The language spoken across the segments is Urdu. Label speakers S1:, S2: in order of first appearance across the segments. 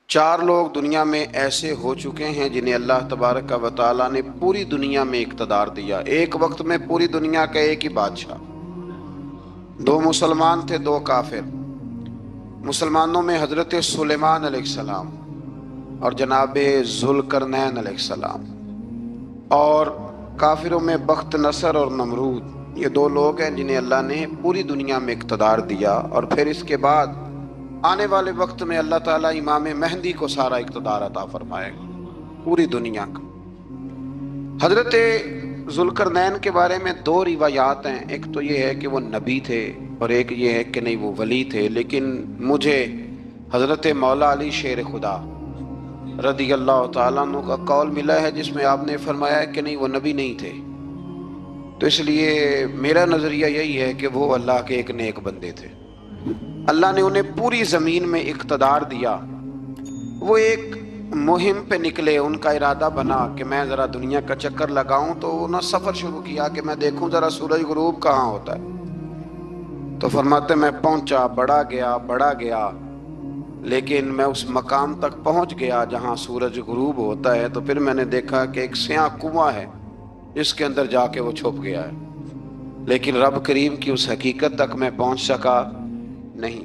S1: چار لوگ دنیا میں ایسے ہو چکے ہیں جنہیں اللہ تبارک و تعالیٰ نے پوری دنیا میں اقتدار دیا، ایک وقت میں پوری دنیا کا ایک ہی بادشاہ۔ دو مسلمان تھے، دو کافر۔ مسلمانوں میں حضرت سلیمان علیہ السلام اور جناب ذوالقرنین علیہ السلام، اور کافروں میں بخت نصر اور نمرود۔ یہ دو لوگ ہیں جنہیں اللہ نے پوری دنیا میں اقتدار دیا، اور پھر اس کے بعد آنے والے وقت میں اللہ تعالیٰ امام مہدی کو سارا اقتدار عطا فرمائے گا، پوری دنیا کا۔ حضرت ذوالقرنین کے بارے میں دو روایات ہیں، ایک تو یہ ہے کہ وہ نبی تھے اور ایک یہ ہے کہ نہیں وہ ولی تھے، لیکن مجھے حضرت مولا علی شیر خدا رضی اللہ تعالیٰ عنہ کا قول ملا ہے جس میں آپ نے فرمایا ہے کہ نہیں وہ نبی نہیں تھے۔ تو اس لیے میرا نظریہ یہی ہے کہ وہ اللہ کے ایک نیک بندے تھے، اللہ نے انہیں پوری زمین میں اقتدار دیا۔ وہ ایک مہم پہ نکلے، ان کا ارادہ بنا کہ میں ذرا دنیا کا چکر لگاؤں، تو انہوں نے سفر شروع کیا کہ میں دیکھوں ذرا سورج غروب کہاں ہوتا ہے۔ تو فرماتے میں پہنچا، بڑا گیا، لیکن میں اس مقام تک پہنچ گیا جہاں سورج غروب ہوتا ہے، تو پھر میں نے دیکھا کہ ایک سیاہ کنواں ہے جس کے اندر جا کے وہ چھپ گیا ہے، لیکن رب کریم کی اس حقیقت تک میں پہنچ سکا نہیں۔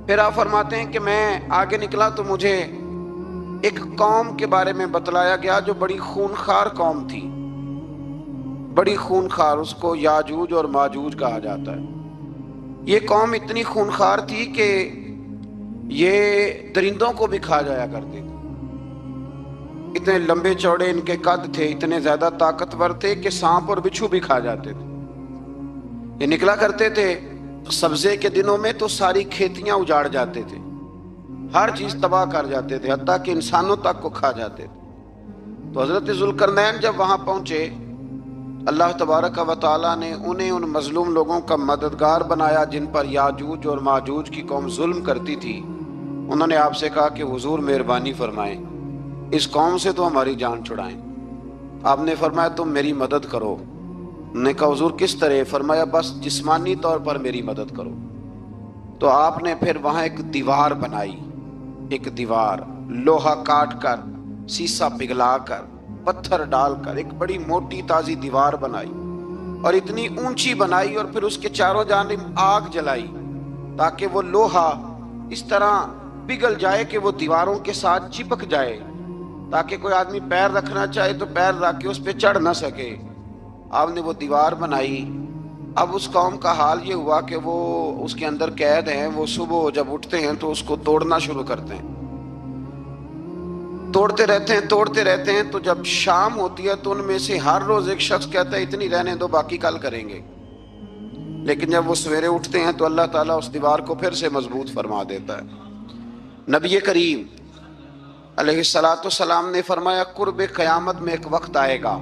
S1: پھر آپ فرماتے ہیں کہ میں آگے نکلا تو مجھے ایک قوم کے بارے میں بتلایا گیا جو بڑی خونخوار قوم تھی، بڑی خونخوار، اس کو یاجوج اور ماجوج کہا جاتا ہے۔ یہ قوم اتنی خونخوار تھی کہ یہ درندوں کو بھی کھا جایا کرتے تھے، اتنے لمبے چوڑے ان کے قد تھے، اتنے زیادہ طاقتور تھے کہ سانپ اور بچھو بھی کھا جاتے تھے۔ یہ نکلا کرتے تھے سبزے کے دنوں میں تو ساری کھیتیاں اجاڑ جاتے تھے، ہر چیز تباہ کر جاتے تھے، حتیٰ کہ انسانوں تک کو کھا جاتے تھے۔ تو حضرت ذوالقرنین جب وہاں پہنچے، اللہ تبارک و تعالیٰ نے انہیں ان مظلوم لوگوں کا مددگار بنایا جن پر یاجوج اور ماجوج کی قوم ظلم کرتی تھی۔ انہوں نے آپ سے کہا کہ حضور مہربانی فرمائیں، اس قوم سے تو ہماری جان چھڑائیں۔ آپ نے فرمایا تم میری مدد کرو۔ انہوں نے کہا حضور کس طرح؟ فرمایا بس جسمانی طور پر میری مدد کرو۔ تو آپ نے پھر وہاں ایک دیوار بنائی، ایک دیوار لوہا کاٹ کر، سیسا پگھلا کر، پتھر ڈال کر ایک بڑی موٹی تازی دیوار بنائی، اور اتنی اونچی بنائی، اور پھر اس کے چاروں جانب آگ جلائی تاکہ وہ لوہا اس طرح پگھل جائے کہ وہ دیواروں کے ساتھ چپک جائے، تاکہ کوئی آدمی پیر رکھنا چاہے تو پیر رکھ کے اس پہ چڑھ نہ سکے۔ آپ نے وہ دیوار بنائی۔ اب اس قوم کا حال یہ ہوا کہ وہ اس کے اندر قید ہیں، وہ صبح جب اٹھتے ہیں تو اس کو توڑنا شروع کرتے ہیں، توڑتے رہتے ہیں، تو جب شام ہوتی ہے تو ان میں سے ہر روز ایک شخص کہتا ہے اتنی رہنے دو، باقی کل کریں گے۔ لیکن جب وہ سویرے اٹھتے ہیں تو اللہ تعالیٰ اس دیوار کو پھر سے مضبوط فرما دیتا ہے۔ نبی کریم علیہ السلام نے فرمایا قرب قیامت میں ایک وقت آئے گا،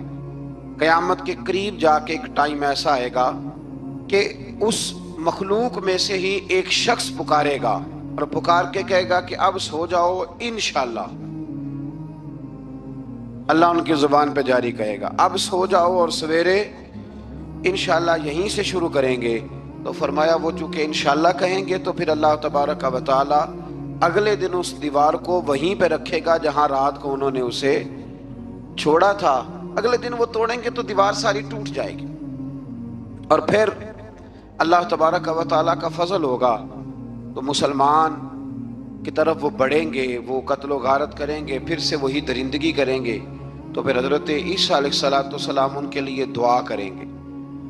S1: قیامت کے قریب جا کے ایک ٹائم ایسا آئے گا کہ اس مخلوق میں سے ہی ایک شخص پکارے گا اور پکار کے کہے گا کہ اب سو جاؤ انشاءاللہ۔ اللہ ان کی زبان پہ جاری کہے گا اب سو جاؤ اور سویرے انشاءاللہ یہیں سے شروع کریں گے۔ تو فرمایا وہ چونکہ انشاءاللہ کہیں گے تو پھر اللہ تبارک و تعالی اگلے دن اس دیوار کو وہیں پہ رکھے گا جہاں رات کو انہوں نے اسے چھوڑا تھا۔ اگلے دن وہ توڑیں گے تو دیوار ساری ٹوٹ جائے گی، اور پھر اللہ تبارک و تعالیٰ کا فضل ہوگا تو مسلمان کی طرف وہ بڑھیں گے، وہ قتل و غارت کریں گے، پھر سے وہی درندگی کریں گے۔ تو پھر حضرت عیسیٰ علیہ السلام ان کے لیے دعا کریں گے،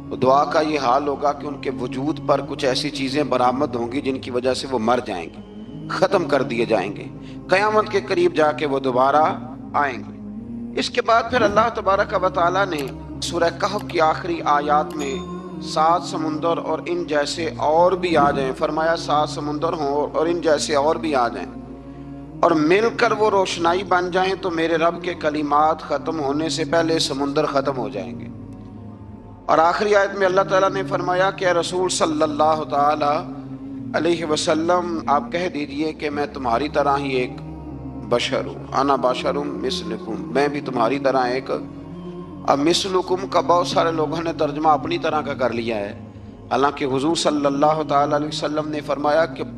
S1: تو دعا کا یہ حال ہوگا کہ ان کے وجود پر کچھ ایسی چیزیں برآمد ہوں گی جن کی وجہ سے وہ مر جائیں گے، ختم کر دیے جائیں گے، قیامت کے قریب جا کے وہ دوبارہ آئیں گے۔ اس کے بعد پھر اللہ تبارک و تعالیٰ نے سورہ کہف کی آخری آیات میں 7 سمندر اور ان جیسے اور بھی آ جائیں، فرمایا 7 سمندر ہوں اور ان جیسے اور بھی آ جائیں اور مل کر وہ روشنائی بن جائیں تو میرے رب کے کلمات ختم ہونے سے پہلے سمندر ختم ہو جائیں گے۔ اور آخری آیت میں اللہ تعالیٰ نے فرمایا کہ اے رسول صلی اللہ تعالی علیہ وسلم آپ کہہ دیجئے کہ میں تمہاری طرح ہی ایک بشر ہوں، انا بشر مثلکم، میں بھی تمہاری طرح ایک۔ اب مثلکم کا بہت سارے لوگوں نے ترجمہ اپنی طرح کا کر لیا ہے، حالانکہ حضور صلی اللہ تعالی علیہ وسلم نے فرمایا کہ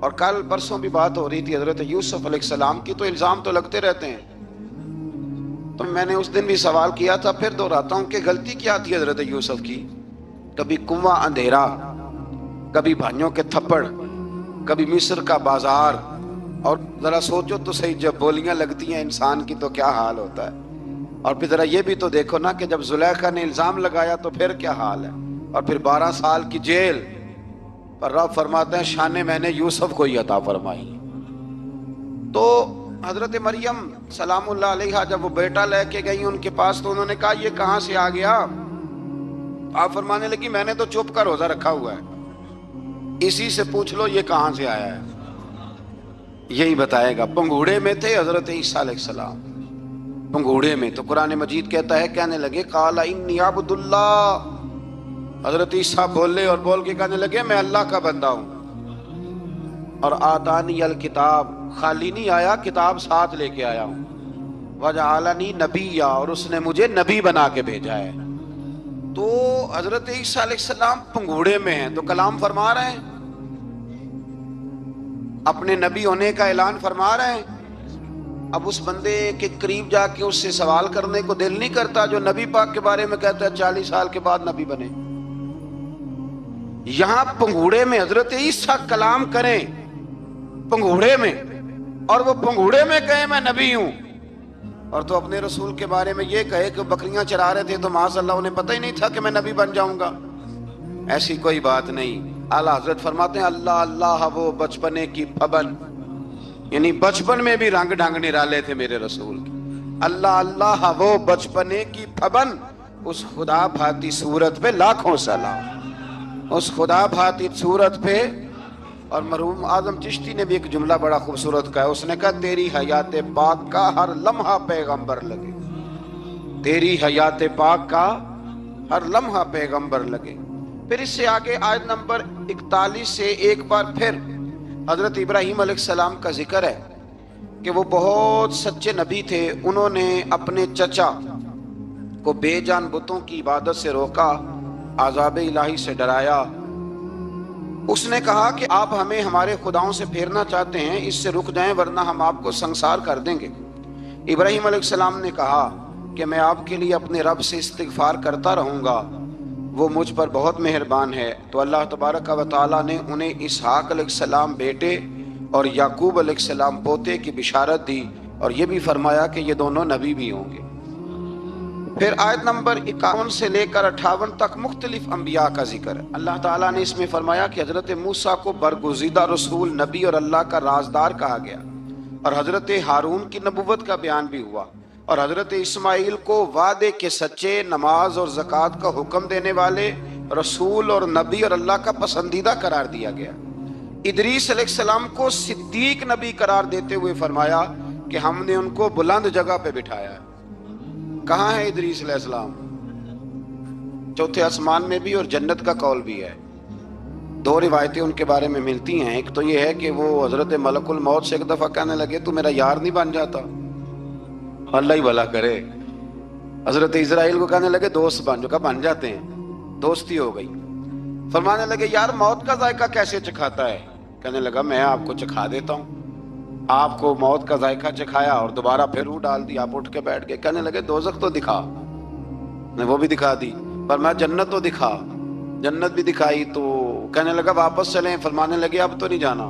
S1: اور کل پرسوں بھی بات ہو رہی تھی حضرت یوسف علیہ السلام کی، تو الزام تو لگتے رہتے ہیں. تو میں نے اس دن بھی سوال کیا تھا، پھر دہراتا ہوں کہ غلطی کیا تھی حضرت یوسف کی؟ کبھی کنواں اندھیرا، کبھی بھائیوں کے تھپڑ، کبھی مصر کا بازار. اور ذرا سوچو تو صحیح، جب بولیاں لگتی ہیں انسان کی تو کیا حال ہوتا ہے. اور پھر ذرا یہ بھی تو دیکھو نا کہ جب زلیخا نے الزام لگایا تو پھر کیا حال ہے. اور پھر 12 سال کی جیل پر رب فرماتے ہیں شان میں نے یوسف کو ہی عطا فرمائی. تو حضرت مریم سلام اللہ علیہا جب وہ بیٹا لے کے گئی ان کے پاس تو انہوں نے کہا یہ کہاں سے آ گیا؟ آپ فرمانے لگی میں نے تو چپ کر روزہ رکھا ہوا ہے، اسی سے پوچھ لو یہ کہاں سے آیا ہے، یہی بتائے گا. پنگوڑے میں تھے حضرت عیسیٰ علیہ السلام، پنگوڑے میں. تو قرآن مجید کہتا ہے کہنے لگے قال انی عبد اللہ، حضرت عیسیٰ بولے اور بول کے کہنے لگے میں اللہ کا بندہ ہوں. اور آتانی الکتاب، خالی نہیں آیا، کتاب ساتھ لے کے آیا ہوں. وجعلنی نبیا، اور اس نے مجھے نبی بنا کے بھیجا ہے. تو حضرت عیسیٰ علیہ السلام پنگوڑے میں ہیں تو کلام فرما رہے ہیں، اپنے نبی ہونے کا اعلان فرما رہے ہیں. اب اس بندے کے قریب جا کے اس سے سوال کرنے کو دل نہیں کرتا جو نبی پاک کے بارے میں کہتا ہے 40 سال کے بعد نبی بنے. یہاں پنگوڑے میں حضرت عیسیٰ کلام کریں، پنگوڑے میں، اور وہ پنگوڑے میں کہے میں نبی ہوں. اور تو اپنے رسول کے بارے میں یہ کہے کہ بکریاں چرا رہے تھے تو معاذ اللہ انہیں پتہ ہی نہیں تھا کہ میں نبی بن جاؤں گا. ایسی کوئی بات نہیں. اعلیٰ حضرت فرماتے ہیں اللہ اللہ وہ بچپنے کی پھبن، یعنی بچپن میں بھی رنگ ڈھنگ نرالے تھے میرے رسول کے. اللہ اللہ وہ بچپنے کی پھبن، اس خدا بھاتی صورت پہ لاکھوں سلام، اس خدا بھاتی صورت پہ. اور مرحوم اعظم چشتی نے بھی ایک جملہ بڑا خوبصورت کہا، اس نے کہا تیری حیات پاک کا ہر لمحہ پیغمبر لگے، تیری حیات پاک کا ہر لمحہ پیغمبر لگے. پھر اس سے آگے آیت نمبر 41 سے ایک بار پھر حضرت ابراہیم علیہ السلام کا ذکر ہے کہ وہ بہت سچے نبی تھے. انہوں نے اپنے چچا کو بے جان بتوں کی عبادت سے روکا، عذاب الہی سے ڈرایا. اس نے کہا کہ آپ ہمیں ہمارے خداؤں سے پھیرنا چاہتے ہیں، اس سے رک جائیں ورنہ ہم آپ کو سنسار کر دیں گے. ابراہیم علیہ السلام نے کہا کہ میں آپ کے لیے اپنے رب سے استغفار کرتا رہوں گا، وہ مجھ پر بہت مہربان ہے. تو اللہ تبارک و تعالیٰ نے انہیں اسحاق علیہ السلام بیٹے اور یعقوب علیہ السلام پوتے کی بشارت دی، اور یہ بھی فرمایا کہ یہ دونوں نبی بھی ہوں گے. پھر آیت نمبر 51 سے لے کر 58 تک مختلف انبیاء کا ذکر ہے. اللہ تعالیٰ نے اس میں فرمایا کہ حضرت موسیٰ کو برگزیدہ رسول، نبی اور اللہ کا رازدار کہا گیا، اور حضرت ہارون کی نبوت کا بیان بھی ہوا، اور حضرت اسماعیل کو وعدے کے سچے، نماز اور زکوٰۃ کا حکم دینے والے رسول اور نبی اور اللہ کا پسندیدہ قرار دیا گیا. ادریس علیہ السلام کو صدیق نبی قرار دیتے ہوئے فرمایا کہ ہم نے ان کو بلند جگہ پہ بٹھایا ہے. کہاں ہے ادریس علیہ السلام؟ چوتھے آسمان میں بھی، اور جنت کا قول بھی ہے. 2 روایتیں ان کے بارے میں ملتی ہیں. ایک تو یہ ہے کہ وہ حضرت ملک الموت سے ایک دفعہ کہنے لگے تو میرا یار نہیں بن جاتا؟ اللہ ہی بھلا کرے. حضرت اسرائیل کو کہنے لگے دوست بن، جو کہا بن جاتے ہیں، دوستی ہو گئی. فرمانے لگے یار موت کا ذائقہ کیسے چکھاتا ہے؟ کہنے لگا میں آپ کو چکھا دیتا ہوں. آپ کو موت کا ذائقہ چکھایا اور دوبارہ پھر روح ڈال دی، آپ اٹھ کے بیٹھ گئے. کہنے لگے دوزخ تو دکھا، نے وہ بھی دکھا دی. فرمایا جنت تو دکھا، جنت بھی دکھائی. تو کہنے لگا واپس چلیں. فرمانے لگے اب تو نہیں جانا.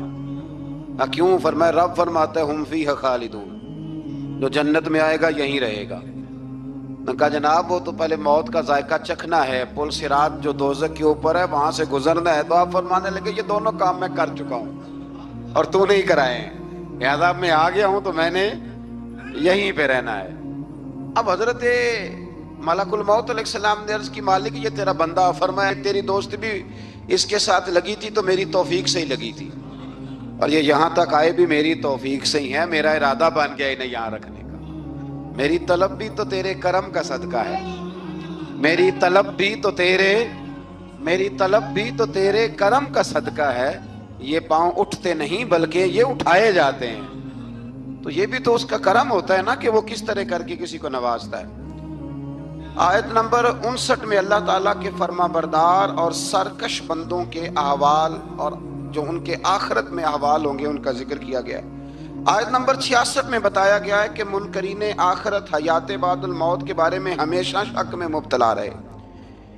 S1: کیوں؟ فرمایا رب فرماتا ہے ہم فیہ خالدون، جو جنت میں آئے گا یہیں رہے گا. نے کہا جناب وہ تو پہلے موت کا ذائقہ چکھنا ہے، پل صراط جو دوزخ کے اوپر ہے وہاں سے گزرنا ہے. تو آپ فرمانے لگے یہ دونوں کام میں کر چکا ہوں اور تو نہیں کرائے ہیں، لہذا میں آ گیا ہوں تو میں نے یہیں پہ رہنا ہے. اب حضرت ملک الموت علیہ السلام نے عرض کی مالک یہ تیرا بندہ. فرمایا تیری دوست بھی اس کے ساتھ لگی تھی تو میری توفیق سے ہی لگی تھی، اور یہ یہاں تک آئے بھی میری توفیق سے ہی ہے. میرا ارادہ بن گیا انہیں یہاں رکھنے کا. میری طلب بھی تو تیرے کرم کا صدقہ ہے، میری طلب بھی تو تیرے کرم کا صدقہ ہے. یہ پاؤں اٹھتے نہیں بلکہ یہ اٹھائے جاتے ہیں. تو یہ بھی تو اس کا کرم ہوتا ہے نا کہ وہ کس طرح کر کے کسی کو نوازتا ہے. آیت نمبر 59 میں اللہ تعالیٰ کے فرما بردار اور سرکش بندوں کے احوال اور جو ان کے آخرت میں احوال ہوں گے ان کا ذکر کیا گیا ہے۔ آیت نمبر 66 میں بتایا گیا ہے کہ منکرین آخرت حیات بعد الموت کے بارے میں ہمیشہ شک میں مبتلا رہے۔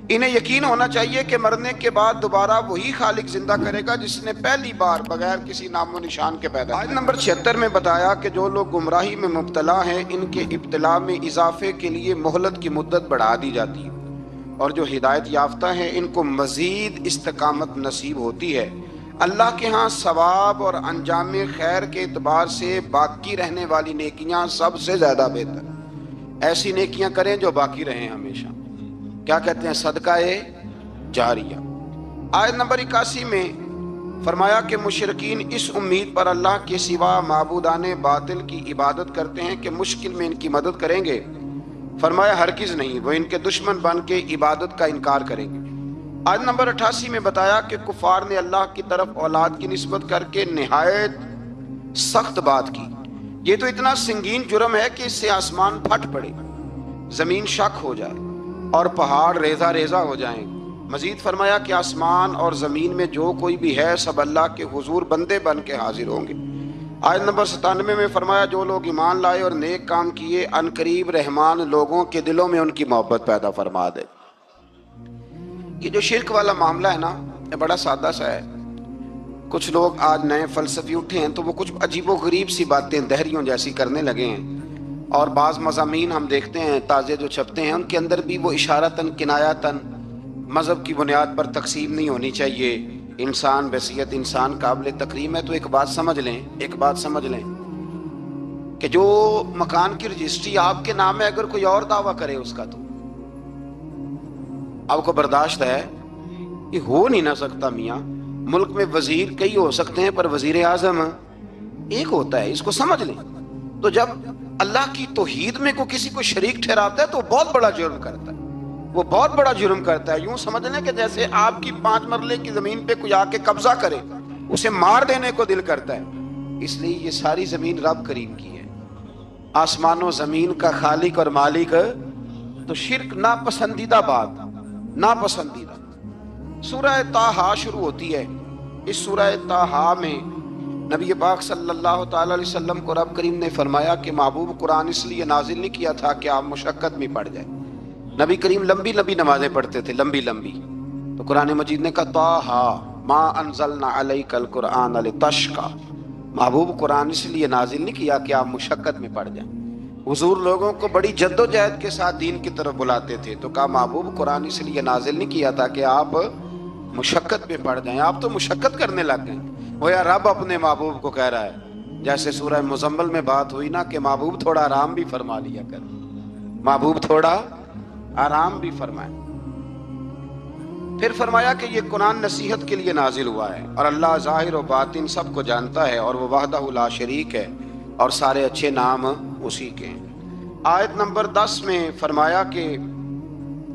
S1: انہیں یقین ہونا چاہیے کہ مرنے کے بعد دوبارہ وہی خالق زندہ کرے گا جس نے پہلی بار بغیر کسی نام و نشان کے پیدا کیا۔ آیت نمبر 76 میں بتایا کہ جو لوگ گمراہی میں مبتلا ہیں ان کے ابتلا میں اضافے کے لیے مہلت کی مدت بڑھا دی جاتی ہے، اور جو ہدایت یافتہ ہیں ان کو مزید استقامت نصیب ہوتی ہے۔ اللہ کے ہاں ثواب اور انجام خیر کے اعتبار سے باقی رہنے والی نیکیاں سب سے زیادہ بہتر۔ ایسی نیکیاں کریں جو باقی رہیں ہمیشہ، کیا کہتے ہیں؟ صدقہ جاریہ۔ آیت نمبر 81 میں فرمایا کہ مشرکین اس امید پر اللہ کے سوا معبودان باطل کی عبادت کرتے ہیں کہ مشکل میں ان کی مدد کریں گے۔ فرمایا ہرگز نہیں، وہ ان کے دشمن بن کے عبادت کا انکار کریں گے۔ آیت نمبر 88 میں بتایا کہ کفار نے اللہ کی طرف اولاد کی نسبت کر کے نہایت سخت بات کی۔ یہ تو اتنا سنگین جرم ہے کہ اس سے آسمان پھٹ پڑے، زمین شک ہو جائے اور پہاڑ ریزہ ریزہ ہو جائیں۔ مزید فرمایا کہ آسمان اور زمین میں جو کوئی بھی ہے سب اللہ کے حضور بندے بن کے حاضر ہوں گے۔ آیت نمبر 97 میں فرمایا جو لوگ ایمان لائے اور نیک کام کیے ان قریب رحمان لوگوں کے دلوں میں ان کی محبت پیدا فرما دے۔ یہ جو شرک والا معاملہ ہے نا، یہ بڑا سادہ سا ہے۔ کچھ لوگ آج نئے فلسفی اٹھے ہیں تو وہ کچھ عجیب و غریب سی باتیں دہریوں جیسی کرنے لگے ہیں، اور بعض مضامین ہم دیکھتے ہیں تازے جو چھپتے ہیں ان کے اندر بھی وہ اشارتاً کنایاتاً مذہب کی بنیاد پر تقسیم نہیں ہونی چاہیے، انسان بحیثیت انسان قابل تکریم ہے۔ تو ایک بات سمجھ لیں کہ جو مکان کی رجسٹری آپ کے نام ہے اگر کوئی اور دعویٰ کرے اس کا تو آپ کو برداشت ہے؟ یہ ہو نہیں نہ سکتا میاں۔ ملک میں وزیر کئی ہو سکتے ہیں پر وزیر اعظم ایک ہوتا ہے، اس کو سمجھ لیں۔ تو جب اللہ کی توحید میں کو کسی کو شریک ٹھہراتا ہے تو بہت بڑا جرم کرتا ہے، وہ بہت بڑا جرم کرتا ہے۔ یوں سمجھ لیں کہ جیسے آپ کی 5 مرلے کی زمین پہ کوئی آ کے قبضہ کرے، اسے مار دینے کو دل کرتا ہے۔ اس لیے یہ ساری زمین رب کریم کی ہے، آسمان و زمین کا خالق اور مالک۔ تو شرک ناپسندیدہ بات، ناپسندیدہ۔ سورہ طٰہٰ شروع ہوتی ہے۔ اس سورہ طٰہٰ میں نبی پاک صلی اللہ تعالی علیہ وسلم کو رب کریم نے فرمایا کہ محبوب قرآن اس لیے نازل نہیں کیا تھا کہ آپ مشقت میں پڑ جائیں۔ نبی کریم لمبی لمبی نمازیں پڑھتے تھے، لمبی لمبی۔ تو قرآن مجید نے کہا طٰہٰ ما انزلنا علیک القرآن لتشقیٰ، محبوب قرآن اس لیے نازل نہیں کیا کہ آپ مشقت میں پڑ جائیں۔ حضور لوگوں کو بڑی جد و جہد کے ساتھ دین کی طرف بلاتے تھے، تو کہا محبوب قرآن اس لیے نازل نہیں کیا تھا کہ آپ مشقت میں پڑ جائیں۔ آپ تو مشقت کرنے لگ گئے۔ وہ یا رب اپنے محبوب کو کہہ رہا ہے، جیسے سورہ مزمل میں بات ہوئی نا کہ محبوب تھوڑا آرام بھی فرما لیا کر، محبوب تھوڑا آرام بھی فرمائے۔ پھر فرمایا کہ یہ قرآن نصیحت کے لیے نازل ہوا ہے، اور اللہ ظاہر و باطن سب کو جانتا ہے، اور وہ وحدہ لا شریک ہے، اور سارے اچھے نام اسی کے ہیں۔ آیت نمبر 10 میں فرمایا کہ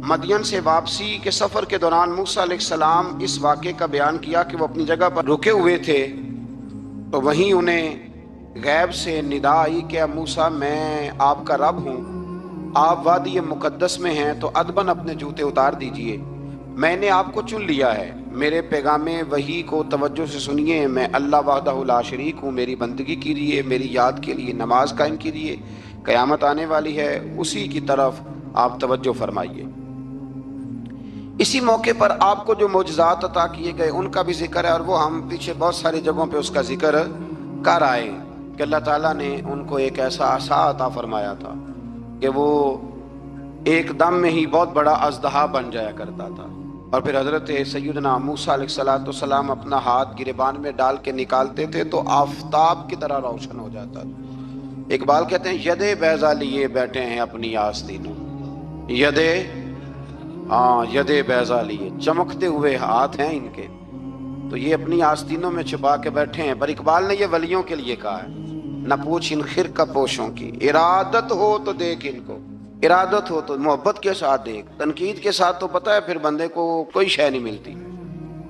S1: مدین سے واپسی کے سفر کے دوران موسیٰ علیہ السلام اس واقعے کا بیان کیا کہ وہ اپنی جگہ پر رکے ہوئے تھے، تو وہیں انہیں غیب سے ندا آئی کہ موسیٰ میں آپ کا رب ہوں، آپ وادی مقدس میں ہیں تو ادباً اپنے جوتے اتار دیجئے، میں نے آپ کو چن لیا ہے، میرے پیغام وحی کو توجہ سے سنیے، میں اللہ وحدہ لا شریک ہوں، میری بندگی کیجیے، میری یاد کے لیے نماز قائم کیجیے، قیامت آنے والی ہے، اسی کی طرف آپ توجہ فرمائیے۔ اسی موقع پر آپ کو جو معجزات عطا کیے گئے ان کا بھی ذکر ہے، اور وہ ہم پیچھے بہت ساری جگہوں پہ اس کا ذکر کر آئے کہ اللہ تعالیٰ نے ان کو ایک ایسا عصا عطا فرمایا تھا کہ وہ ایک دم میں ہی بہت بڑا اژدہا بن جایا کرتا تھا، اور پھر حضرت سیدنا موسیٰ علیہ السلام اپنا ہاتھ گریبان میں ڈال کے نکالتے تھے تو آفتاب کی طرح روشن ہو جاتا تھا۔ اقبال کہتے ہیں یدے بیضا لیے بیٹھے ہیں اپنی آستینوں، یدے بیضا لیے، چمکتے ہوئے ہاتھ ہیں ان کے، تو یہ اپنی آستینوں میں چھپا کے بیٹھے ہیں۔ پر اقبال نے یہ ولیوں کے لیے کہا ہے، نہ پوچھ ان خرقہ پوشوں کی، ارادت ہو تو دیکھ ان کو، ارادت ہو تو محبت کے ساتھ دیکھ، تنقید کے ساتھ تو پتہ ہے پھر بندے کو کوئی شے نہیں ملتی،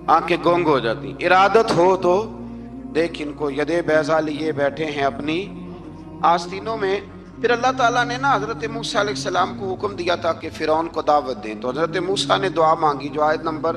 S1: آنکھیں گونگ ہو جاتی۔ ارادت ہو تو دیکھ ان کو، یدے بیضا لیے بیٹھے ہیں اپنی آستینوں میں۔ پھر اللہ تعالیٰ نے نا حضرت موسیٰ علیہ السلام کو حکم دیا تھا کہ فرعون کو دعوت دیں، تو حضرت موسیٰ نے دعا مانگی جو آیت نمبر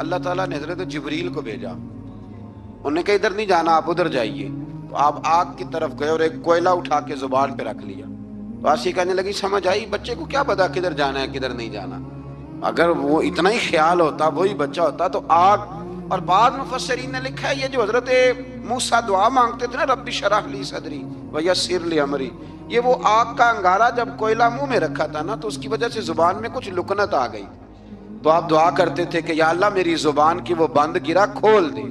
S1: اللہ تعالیٰ نے حضرت جبریل کو بھیجا، انہوں نے کہا ادھر نہیں جانا، آپ ادھر جائیے. تو آپ آگ کی طرف گئے اور ایک کوئلہ اٹھا کے زبان پہ رکھ لیا. تو آسی کہنے لگی سمجھ آئی، بچے کو کیا پتا کدھر جانا ہے کدھر نہیں جانا، اگر وہ اتنا ہی خیال ہوتا وہی بچہ ہوتا تو آگ. اور بعد مفسرین نے لکھا ہے یہ جو حضرت موسیٰ دعا مانگتے تھے نا رب اشرح لی صدری ویسر لی امری، یہ وہ آگ کا انگارہ جب کوئلہ منہ میں رکھا تھا نا تو اس کی وجہ سے زبان میں کچھ لکنت آ گئی. تو آپ دعا کرتے تھے کہ یا اللہ میری زبان کی وہ بند گرا کھول دے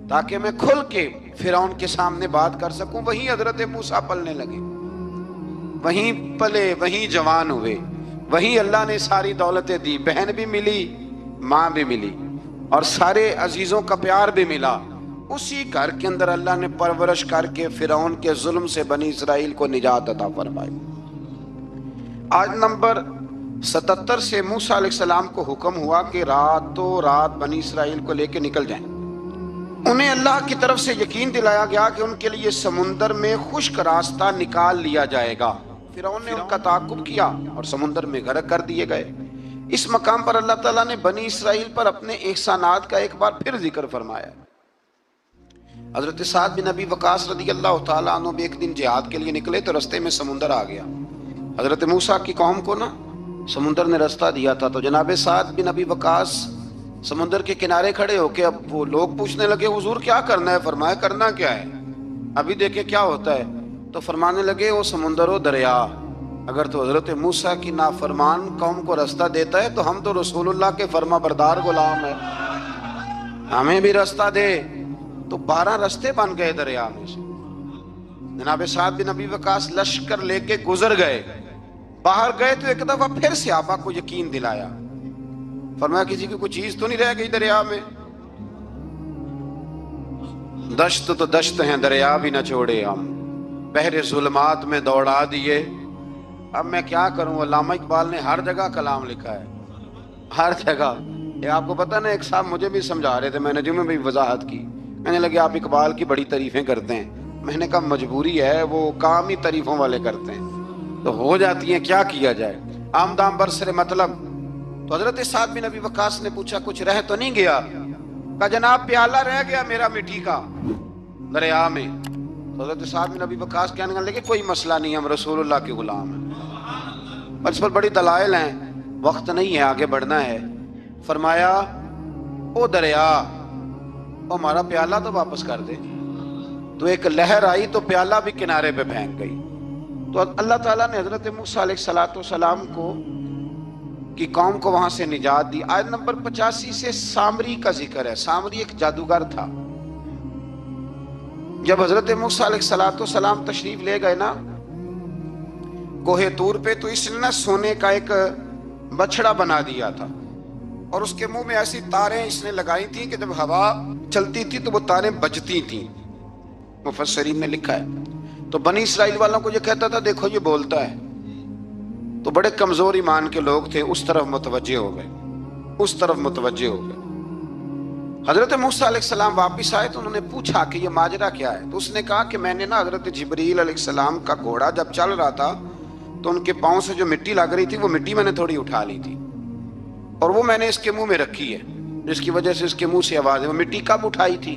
S1: تاکہ میں کھل کے فرعون کے سامنے بات کر سکوں. وہیں حضرت موسیٰ پلنے لگے، وہیں پلے، وہیں جوان ہوئے، وہیں اللہ نے ساری دولتیں دی، بہن بھی ملی، ماں بھی ملی، اور سارے عزیزوں کا پیار بھی ملا. اسی گھر کے اندر اللہ نے پرورش کر کے فرعون کے ظلم سے بنی اسرائیل کو نجات عطا فرمائی. آج نمبر 77 سے موسیٰ علیہ السلام کو حکم ہوا کہ راتوں رات بنی اسرائیل کو لے کے نکل جائیں. انہیں اللہ کی طرف سے یقین دلایا گیا کہ ان کے لیے سمندر میں خشک راستہ نکال لیا جائے گا. فرعون نے ان کا تعاقب کیا اور سمندر میں غرق کر دیے گئے. اس مقام پر اللہ تعالیٰ نے بنی اسرائیل پر اپنے احسانات کا ایک بار پھر ذکر فرمایا. حضرت سعد بن ابی وقاص رضی اللہ تعالیٰ عنہ بھی ایک دن جہاد کے لیے نکلے تو رستے میں سمندر آ گیا. حضرت موسیٰ کی قوم کو نا سمندر نے رستہ دیا تھا. تو جناب سعد بن ابی وقاص سمندر کے کنارے کھڑے ہو کے اب وہ لوگ پوچھنے لگے حضور کیا کرنا ہے؟ فرمایا کرنا کیا ہے، ابھی دیکھیں کیا ہوتا ہے. تو فرمانے لگے وہ سمندر و دریا اگر تو حضرت موسیٰ کی نافرمان قوم کو رستہ دیتا ہے تو ہم تو رسول اللہ کے فرما بردار غلام ہیں، ہمیں بھی رستہ دے. تو 12 رستے بن گئے دریا میں سے. جناب سعد بن ابی وقاص لشکر لے کے گزر گئے، باہر گئے تو ایک دفعہ پھر صحابہ کو یقین دلایا. فرمایا کسی کی کوئی چیز تو نہیں رہ گئی دریا میں؟ دشت تو دشت ہیں دریا بھی نہ چھوڑے ہم، بحر ظلمات میں دوڑا دیے. اب میں کیا کروں؟ علامہ اقبال نے ہر جگہ کلام لکھا ہے، ہر جگہ. یہ آپ کو پتہ نا ایک صاحب مجھے بھی سمجھا رہے تھے، میں نے جمعے میں بھی وضاحت کی، کہنے لگے آپ اقبال کی بڑی تعریفیں کرتے ہیں. میں نے کہا مجبوری ہے، وہ کام ہی تعریفوں والے کرتے ہیں تو ہو جاتی ہیں، کیا کیا جائے، آمدام برسر مطلب. تو حضرت سعد بن ابی وقاص نے پوچھا کچھ رہ تو نہیں گیا؟ کہا جناب پیالہ رہ گیا میرا مٹی کا دریا میں. تو حضرت سعد بن ابی وقاص کہنے لگے کوئی مسئلہ نہیں، ہم رسول اللہ کے غلام ہیں. اور اس پر بڑی دلائل ہیں، وقت نہیں ہے آگے بڑھنا ہے. فرمایا او دریا او ہمارا پیالہ تو واپس کر دے. تو ایک لہر آئی تو پیالہ بھی کنارے پہ پھینک گئی. تو اللہ تعالیٰ نے حضرت موسیٰ علیہ السلام کو کی قوم کو وہاں سے نجات دی. آیت نمبر 85 سے سامری کا ذکر ہے. سامری ایک جادوگر تھا. جب حضرت موسیٰ علیہ السلام تشریف لے گئے نا کوہ طور پہ تو اس نے نا سونے کا ایک بچڑا بنا دیا تھا اور اس کے منہ میں ایسی تاریں اس نے لگائی تھیں کہ جب ہوا چلتی تھی تو وہ تاریں بجتی تھیں. مفسرین نے لکھا ہے. تو بنی اسرائیل والوں کو یہ کہتا تھا دیکھو یہ بولتا ہے. تو بڑے کمزور ایمان کے لوگ تھے، اس طرف متوجہ ہو گئے، اس طرف متوجہ ہو گئے. حضرت موسیٰ علیہ السلام واپس آئے تو انہوں نے پوچھا کہ یہ ماجرا کیا ہے. تو اس نے کہا کہ میں نے نا حضرت جبریل علیہ السلام کا گھوڑا جب چل رہا تھا تو ان کے پاؤں سے جو مٹی لگ رہی تھی وہ مٹی میں نے تھوڑی اٹھا لی تھی اور وہ میں نے اس کے منہ میں رکھی ہے، جس کی وجہ سے اس کے منہ سے آواز ہے. وہ مٹی کب اٹھائی تھی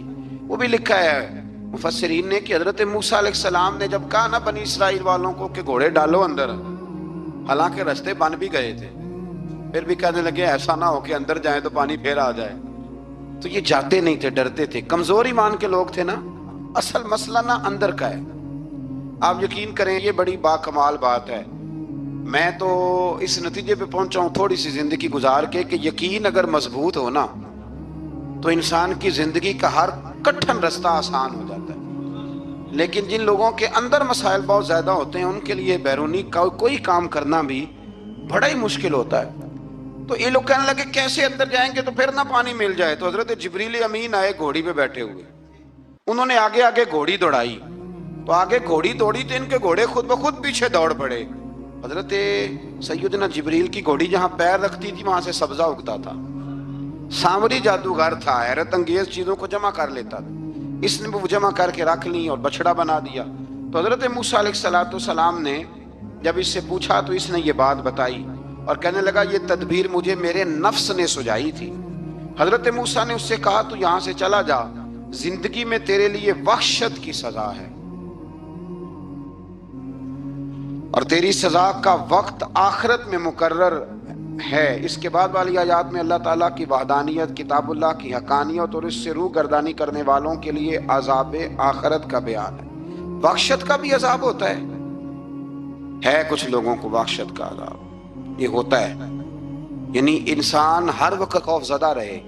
S1: وہ بھی لکھا ہے مفسرین نے کہ حضرت موسیٰ علیہ السلام نے جب کہا نا بنی اسرائیل والوں کو کہ گھوڑے ڈالو اندر، حالانکہ رستے بن بھی گئے تھے، پھر بھی کہنے لگے ایسا نہ ہو کہ اندر جائیں تو پانی پھر آ جائے. تو یہ جاتے نہیں تھے، ڈرتے تھے، کمزور ایمان کے لوگ تھے نا. اصل مسئلہ نا اندر کا ہے. آپ یقین کریں یہ بڑی باکمال بات ہے. میں تو اس نتیجے پہ پہنچا ہوں تھوڑی سی زندگی گزار کے کہ یقین اگر مضبوط ہو نا تو انسان کی زندگی کا ہر کٹھن رستہ آسان ہو جاتا ہے. لیکن جن لوگوں کے اندر مسائل بہت زیادہ ہوتے ہیں ان کے لیے بیرونی کوئی کام کرنا بھی بڑا ہی مشکل ہوتا ہے. تو یہ لوگ کہنے لگے کیسے اندر جائیں گے تو پھر نہ پانی مل جائے. تو حضرت جبریل امین آئے گھوڑی پہ بیٹھے ہوئے، انہوں نے آگے آگے گھوڑی دوڑائی. تو آگے گھوڑی دوڑی تو ان کے گھوڑے خود بخود پیچھے دوڑ پڑے. حضرت سیدنا جبریل کی گھوڑی جہاں پیر رکھتی تھی وہاں سے سبزہ اگتا تھا. سامری جادوگر تھا، حیرت انگیز چیزوں کو جمع کر لیتا تھا. اس نے وہ جمع کر کے رکھ لی اور بچڑا بنا دیا. تو حضرت موسیٰ علیہ السلام نے جب اس سے پوچھا تو اس نے یہ بات بتائی اور کہنے لگا یہ تدبیر مجھے میرے نفس نے سجائی تھی حضرت موسیٰ نے اس سے کہا تو یہاں سے چلا جا، زندگی میں تیرے لیے وحشت کی سزا ہے، اور تیری سزا کا وقت آخرت میں مقرر ہے۔ اس کے بعد والی آیات میں اللہ تعالیٰ کی وحدانیت، کتاب اللہ کی حقانیت اور اس سے روح گردانی کرنے والوں کے لیے عذاب آخرت کا بیان ہے۔ وحشت کا بھی عذاب ہوتا ہے کچھ لوگوں کو وحشت کا عذاب یہ ہوتا ہے، یعنی انسان ہر وقت خوف زدہ رہے۔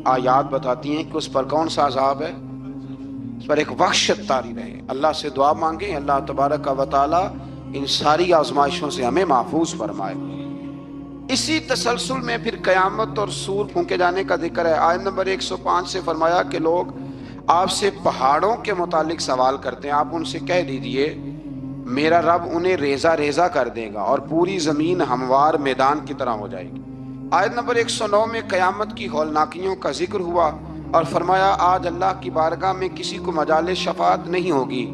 S1: آیات بتاتی ہیں کہ اس پر کون سا عذاب ہے، اس پر ایک وحشت طاری رہے۔ اللہ سے دعا مانگیں اللہ تبارک و تعالی ان ساری آزمائشوں سے ہمیں محفوظ فرمائے۔ اسی تسلسل میں پھر قیامت اور سور پھونکے جانے کا ذکر ہے۔ آیت نمبر 105 سے فرمایا کہ لوگ آپ سے پہاڑوں کے متعلق سوال کرتے ہیں، آپ ان سے کہہ دیجئے میرا رب انہیں ریزہ ریزہ کر دے گا اور پوری زمین ہموار میدان کی طرح ہو جائے گی۔ آیت نمبر 109 میں قیامت کی ہولناکیوں کا ذکر ہوا اور فرمایا آج اللہ کی بارگاہ میں کسی کو مجال شفاعت نہیں ہوگی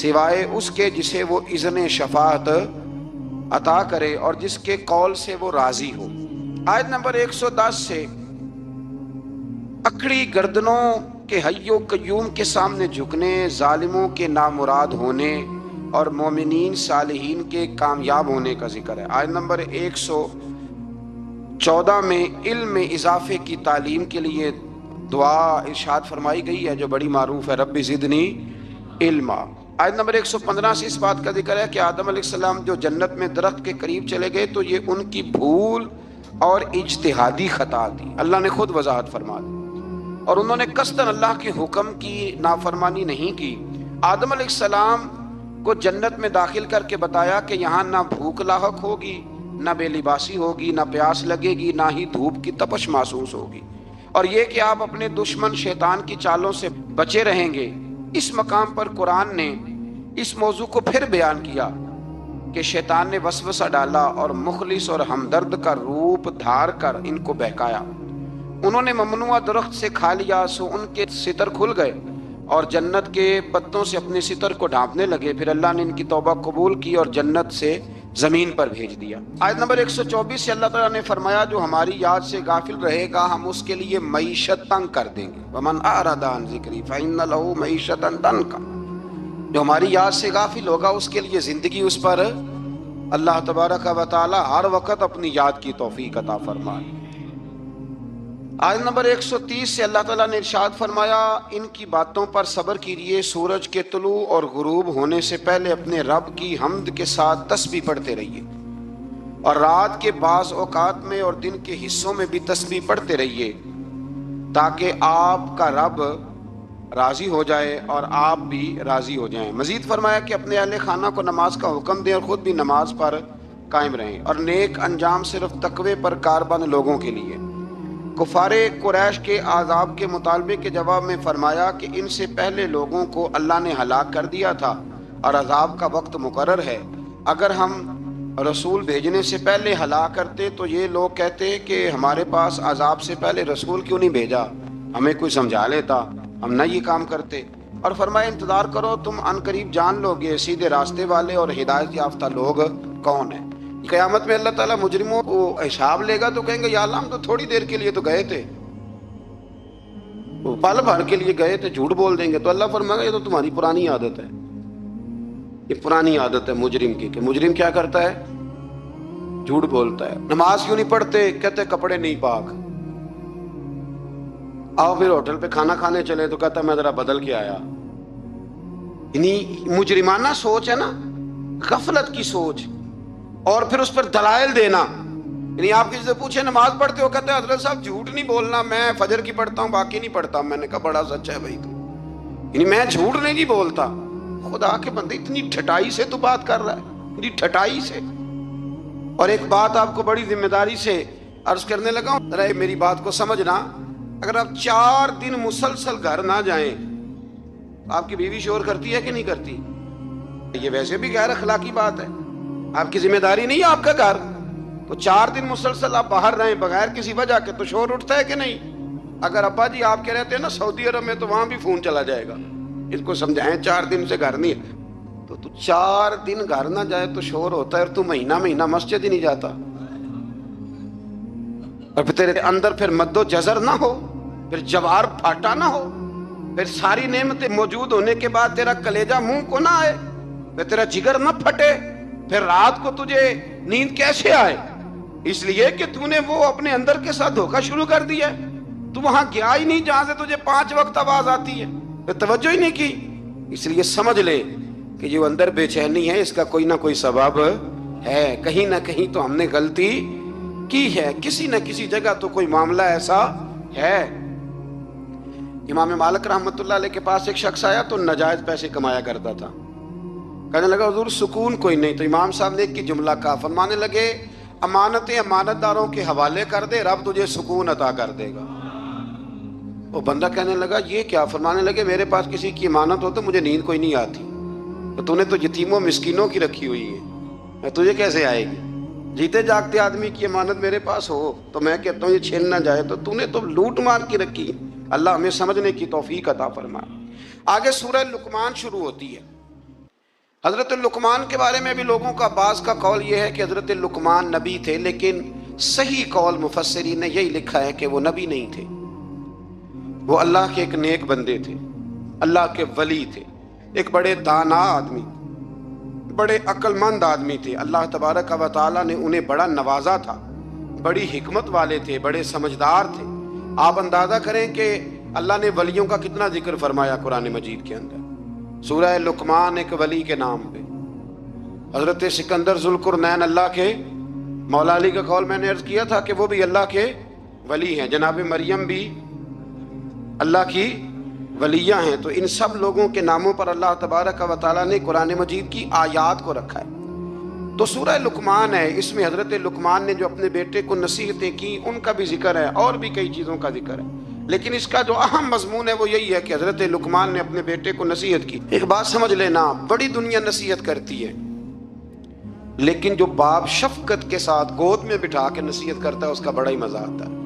S1: سوائے اس کے جسے وہ اذن شفاعت عطا کرے اور جس کے قول سے وہ راضی ہو۔ آیت نمبر 110 سے اکڑی گردنوں کے حی و قیوم کے سامنے جھکنے، ظالموں کے نامراد ہونے اور مومنین صالحین کے کامیاب ہونے کا ذکر ہے۔ آیت نمبر 114 میں علم میں اضافے کی تعلیم کے لیے دعا ارشاد فرمائی گئی ہے جو بڑی معروف ہے، رب زدنی علما۔ آیت نمبر 115 سے اس بات کا ذکر ہے کہ آدم علیہ السلام جو جنت میں درخت کے قریب چلے گئے تو یہ ان کی بھول اور اجتہادی خطا تھی، اللہ نے خود وضاحت فرما دی، اور انہوں نے قصداً اللہ کے حکم کی نافرمانی نہیں کی۔ آدم علیہ السلام کو جنت میں داخل کر کے بتایا کہ یہاں نہ بھوک لاحق ہوگی، نہ بے لباسی ہوگی، نہ پیاس لگے گی، نہ ہی دھوپ کی تپش محسوس ہوگی، اور یہ کہ آپ اپنے دشمن شیطان کی چالوں سے بچے رہیں گے۔ اس مقام پر قرآن نے اس موضوع کو پھر بیان کیا کہ شیطان نے وسوسہ ڈالا اور مخلص اور ہمدرد کا روپ دھار کر ان کو بہکایا۔ انہوں نے ممنوعہ درخت سے کھا لیا سو ان کے ستر کھل گئے اور جنت کے پتوں سے اپنے ستر کو ڈھانپنے لگے، پھر اللہ نے ان کی توبہ قبول کی اور جنت سے زمین پر بھیج دیا۔ آیت نمبر 124 سے اللہ تعالیٰ نے فرمایا جو ہماری یاد سے غافل رہے گا ہم اس کے لیے معیشت تنگ کر دیں گے، وَمَنْ أَعْرَضَ عَنْ ذِكْرِي فَإِنَّ لَهُ مَعِيشَةً ضَنْكًا۔ جو ہماری یاد سے غافل ہوگا اس کے لیے زندگی اس پر اللہ تبارک و تعالی ہر وقت اپنی یاد کی توفیق عطا فرمائے۔ آیت نمبر 130 سے اللہ تعالیٰ نے ارشاد فرمایا ان کی باتوں پر صبر کیجیے، سورج کے طلوع اور غروب ہونے سے پہلے اپنے رب کی حمد کے ساتھ تسبیح پڑھتے رہیے، اور رات کے بعض اوقات میں اور دن کے حصوں میں بھی تسبیح پڑھتے رہیے تاکہ آپ کا رب راضی ہو جائے اور آپ بھی راضی ہو جائیں۔ مزید فرمایا کہ اپنے اہل خانہ کو نماز کا حکم دیں اور خود بھی نماز پر قائم رہیں، اور نیک انجام صرف تقوی پر کاربند لوگوں کے لیے۔ کفار قریش کے عذاب کے مطالبے کے جواب میں فرمایا کہ ان سے پہلے لوگوں کو اللہ نے ہلاک کر دیا تھا اور عذاب کا وقت مقرر ہے، اگر ہم رسول بھیجنے سے پہلے ہلاک کرتے تو یہ لوگ کہتے کہ ہمارے پاس عذاب سے پہلے رسول کیوں نہیں بھیجا، ہمیں کوئی سمجھا لیتا، ہم نہ یہ کام کرتے۔ اور فرمایا انتظار کرو تم ان قریب جان لو گے سیدھے راستے والے اور ہدایت یافتہ لوگ کون ہیں۔ قیامت میں اللہ تعالیٰ مجرموں کو حساب لے گا تو کہیں گے یا اللہ ہم تو تھوڑی دیر کے لیے تو گئے تھے، پل بھر کے لیے گئے تھے، جھوٹ بول دیں گے، تو اللہ فرمائے گا یہ تو تمہاری پرانی عادت ہے، یہ پرانی عادت ہے مجرم کی، کہ مجرم کیا کرتا ہے، جھوٹ بولتا ہے۔ نماز کیوں نہیں پڑھتے، کہتے کپڑے نہیں پاک۔ آؤ پھر ہوٹل پہ کھانا کھانے چلے تو کہتا میں ذرا بدل کے آیا۔ یعنی مجرمانہ سوچ ہے نا، غفلت کی سوچ، اور پھر اس پر دلائل دینا۔ یعنی آپ کسی سے پوچھے نماز پڑھتے ہو، کہتے ہیں حضرت صاحب جھوٹ نہیں بولنا، میں فجر کی پڑھتا ہوں باقی نہیں پڑھتا۔ میں نے کہا بڑا سچ ہے بھائی تو، یعنی میں جھوٹ نہیں جی بولتا۔ خدا کے بندے اتنی ٹھٹائی سے تو بات کر رہا ہے، اتنی ٹھٹائی سے۔ اور ایک بات آپ کو بڑی ذمہ داری سے عرض کرنے لگا ہوں، ذرا میری بات کو سمجھنا، اگر آپ 4 دن مسلسل گھر نہ جائیں، آپ کی بیوی شور کرتی ہے کہ نہیں کرتی؟ یہ ویسے بھی غیر اخلاقی بات ہے، آپ کی ذمہ داری نہیں ہے آپ کا گھر، تو 4 دن مسلسل آپ باہر رہیں بغیر کسی وجہ کے تو شور اٹھتا ہے کہ نہیں؟ اگر ابا جی آپ کے رہتے ہیں نا سعودی عرب میں تو وہاں بھی فون چلا جائے گا، اس کو سمجھائیں 4 دن سے گھر نہیں ہے، تو 4 دن گھر نہ جائے تو شور ہوتا ہے، اور تو مہینہ مسجد ہی نہیں جاتا۔ اور پھر تیرے اندر پھر مد و جزر نہ ہو، پھر جوار پھاٹا نہ ہو، پھر ساری نعمتیں موجود ہونے کے بعد تیرا کلیجہ منہ کو نہ آئے، پھر تیرا جگر نہ پھٹے، پھر رات کو تجھے نیند کیسے آئے؟ اس لیے کہ تو نے وہ اپنے اندر کے ساتھ دھوکہ شروع کر دیا، تو وہاں گیا ہی نہیں جہاں سے تجھے 5 وقت آواز آتی ہے، پھر توجہ ہی نہیں کی۔ اس لیے سمجھ لے کہ جو اندر بے چینی ہے اس کا کوئی نہ کوئی سبب ہے، کہیں نہ کہیں تو ہم نے غلطی کی ہے، کسی نہ کسی جگہ تو کوئی معاملہ ایسا ہے۔ امام مالک رحمۃ اللہ علیہ کے پاس ایک شخص آیا تو ناجائز پیسے کمایا کرتا تھا، کہنے لگا حضور سکون کوئی نہیں، تو امام صاحب نے ایک کی جملہ کہا، فرمانے لگے امانتیں امانت داروں کے حوالے کر دے، رب تجھے سکون عطا کر دے گا۔ وہ بندہ کہنے لگا یہ کیا؟ فرمانے لگے میرے پاس کسی کی امانت ہو تو مجھے نیند کوئی نہیں آتی، تو نے تو یتیموں مسکینوں کی رکھی ہوئی ہے، تجھے کیسے آئے گی؟ جیتے جاگتے آدمی کی امانت میرے پاس ہو تو میں کہتا ہوں یہ چھین نہ جائے، تو نے تو لوٹ مار کی رکھی۔ اللہ ہمیں سمجھنے کی توفیق عطا فرمائے۔ آگے سورہ لقمان شروع ہوتی ہے۔ حضرت لقمان کے بارے میں بھی لوگوں کا بعض کا قول یہ ہے کہ حضرت لقمان نبی تھے، لیکن صحیح قول مفسرین نے یہی لکھا ہے کہ وہ نبی نہیں تھے، وہ اللہ کے ایک نیک بندے تھے، اللہ کے ولی تھے، ایک بڑے دانا آدمی، بڑے عقل مند آدمی تھے۔ اللہ تبارک و تعالیٰ نے انہیں بڑا نوازا تھا، بڑی حکمت والے تھے، بڑے سمجھدار تھے۔ آپ اندازہ کریں کہ اللہ نے ولیوں کا کتنا ذکر فرمایا قرآن مجید کے اندر۔ سورہ لقمان ایک ولی کے نام پہ، حضرت سکندر ذوالقرنین اللہ کے، مولا علی کا قول میں نے عرض کیا تھا کہ وہ بھی اللہ کے ولی ہیں، جناب مریم بھی اللہ کی ولیہ ہیں، تو ان سب لوگوں کے ناموں پر اللہ تبارک و تعالیٰ نے قرآن مجید کی آیات کو رکھا ہے۔ تو سورہ لقمان ہے، اس میں حضرت لقمان نے جو اپنے بیٹے کو نصیحتیں کی ان کا بھی ذکر ہے، اور بھی کئی چیزوں کا ذکر ہے، لیکن اس کا جو اہم مضمون ہے وہ یہی ہے کہ حضرت لقمان نے اپنے بیٹے کو نصیحت کی۔ ایک بات سمجھ لینا، بڑی دنیا نصیحت کرتی ہے، لیکن جو باپ شفقت کے ساتھ گود میں بٹھا کے نصیحت کرتا ہے اس کا بڑا ہی مزہ آتا ہے۔